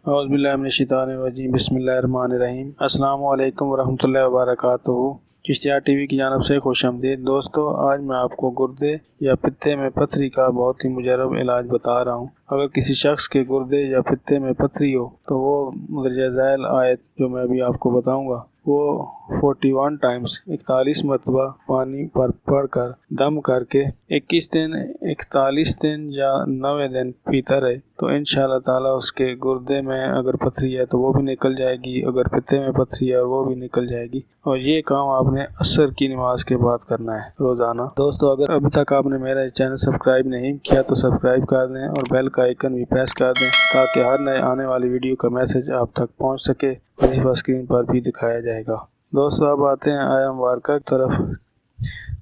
اعوذ باللہ من الشیطان الرجیم، بسم اللہ الرحمن الرحیم۔ السلام علیکم ورحمۃ اللہ وبرکاتہ۔ چشتیہ ٹی وی کی جانب سے خوش آمدید دوستو۔ آج میں آپ کو گردے یا پتے میں پتھری کا بہت ہی مجرب علاج بتا رہا ہوں۔ اگر کسی شخص کے گردے یا پتے میں پتھری ہو تو وہ مندرجہ ذیل آیت جو میں ابھی آپ کو بتاؤں گا وہ 41 ٹائمز 41 مرتبہ پانی پر پڑھ کر دم کر کے 21 دن 41 دن یا 90 دن پیتا رہے تو انشاءاللہ تعالیٰ اس کے گردے میں اگر پتھری ہے تو وہ بھی نکل جائے گی، اگر پتے میں پتھری ہے وہ بھی نکل جائے گی۔ اور یہ کام آپ نے عصر کی نماز کے بعد کرنا ہے روزانہ۔ دوستو اگر ابھی تک آپ نے میرا چینل سبسکرائب نہیں کیا تو سبسکرائب کر دیں اور بیل کا آئیکن بھی پریس کر دیں تاکہ ہر نئے آنے والی ویڈیو کا میسج آپ تک پہنچ سکے، وظیفہ اسکرین پر بھی دکھایا جائے گا۔ دوستو اب آتے ہیں آیہ مبارکہ کی طرف۔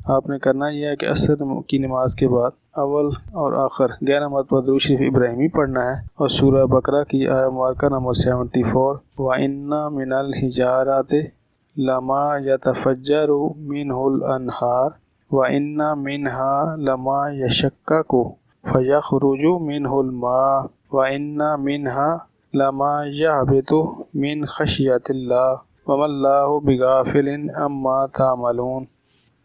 آپ نے کرنا یہ ہے کہ عصر کی نماز کے بعد اول اور آخر 11 مرتبہ درود شریف ابراہیمی پڑھنا ہے اور سورہ بقرہ کی آیہ مبارکہ نمبر 74 وَإِنَّ مِنَ الْحِجَارَةِ لَمَا يَتَفَجَّرُ مِنْهُ الْأَنْهَارُ وَإِنَّ مِنْهَا لَمَا يَشَقَّقُ فَيَخْرُجُ مِنْهُ الْمَاءُ وَإِنَّ مِنْهَا لَمَا يَهْبِطُ مِنْ خَشْيَةِ اللَّهِ وَمَا اللَّهُ بِغَافِلٍ عَمَّا تَعْمَلُونَ۔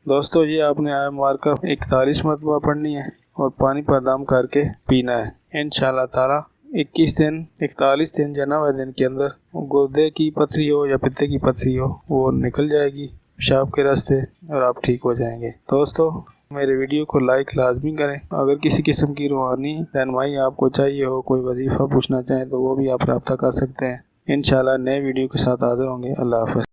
دوستو یہ آپ نے آیہ مبارکہ 41 مرتبہ پڑھنی ہے اور پانی پر دم کر کے پینا ہے۔ انشاءاللہ تعالیٰ 21 دن 41 دن یا 90 دن کے اندر گردے کی پتھری ہو یا پتے کی پتھری ہو وہ نکل جائے گی پیشاب کے راستے اور آپ ٹھیک ہو جائیں گے۔ دوستو میرے ویڈیو کو لائک لازمی کریں۔ اگر کسی قسم کی روحانی رہنمائی آپ کو چاہیے ہو، کوئی وظیفہ پوچھنا چاہیں تو وہ بھی آپ رابطہ کر سکتے ہیں۔ انشاءاللہ نئے ویڈیو کے ساتھ حاضر ہوں گے۔ اللہ حافظ۔